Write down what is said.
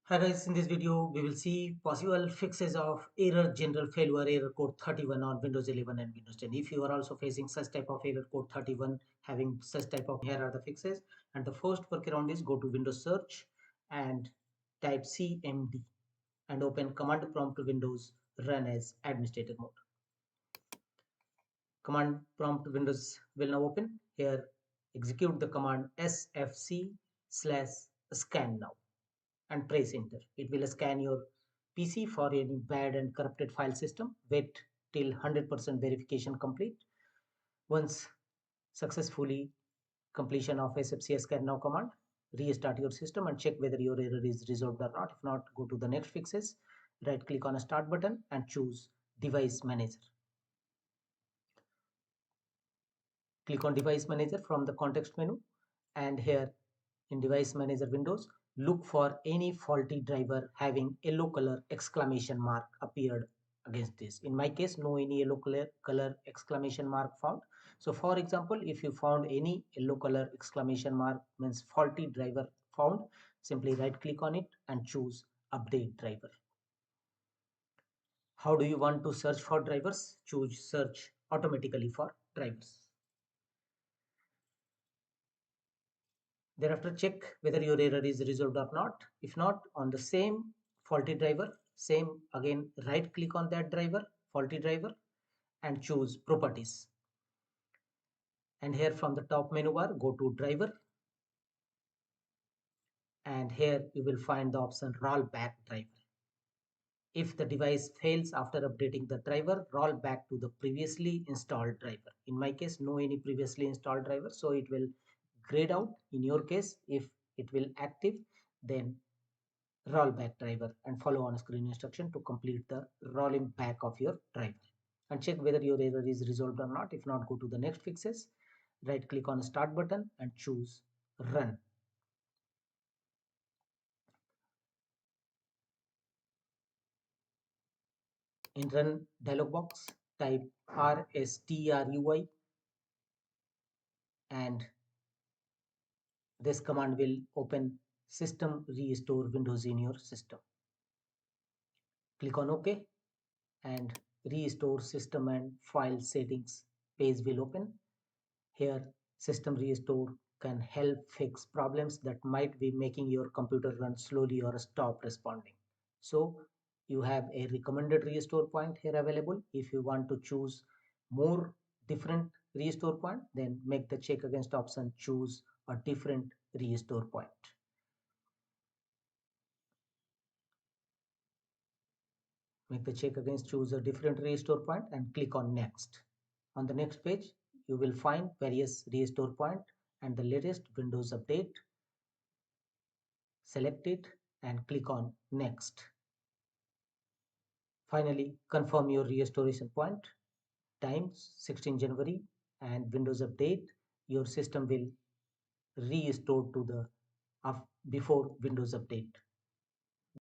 Hi guys, in this video we will see possible fixes of error general failure error code 31 on Windows 11 and Windows 10. If you are also facing such type of error code 31 having such type of, here are the fixes. And the first workaround is go to Windows search and type CMD and open command prompt to Windows, run as administrator mode. Command prompt Windows will now open. Here execute the command sfc/scan now and press enter. It will scan your PC for any bad and corrupted file system. Wait till 100% verification complete. Once successfully completion of sfc scan now command, restart your system and check whether your error is resolved or not. If not, go to the next fixes. Right click on a start button and choose device manager. Click on device manager from the context menu, and here in device manager windows, look for any faulty driver having yellow color exclamation mark appeared against this. In my case, no any yellow color exclamation mark found. So for example, if you found any yellow color exclamation mark means faulty driver found, simply right click on it and choose update driver. How do you want to search for drivers? Choose search automatically for drivers. Thereafter, check whether your error is resolved or not. If not, on the same faulty driver, same again, right click on that driver, faulty driver, and choose properties. And here from the top menu bar, go to driver. And here you will find the option rollback driver. If the device fails after updating the driver, roll back to the previously installed driver. In my case, no any previously installed driver, so it will grayed out. In your case, if it will active, then rollback driver and follow on screen instruction to complete the rolling back of your driver and check whether your error is resolved or not. If not, go to the next fixes, right click on start button and choose run. In run dialog box, type rstrui and this command will open system restore windows in your system. Click on OK and restore system and file settings page will open. Here system restore can help fix problems that might be making your computer run slowly or stop responding. So you have a recommended restore point here available. If you want to choose more different restore point, then make the check against option, choose a different restore point. Make the check against, choose a different restore point and click on next. On the next page, you will find various restore point and the latest Windows update. Select it and click on next. Finally, confirm your restoration point, time 16 January and Windows update. Your system will restore to the before Windows update.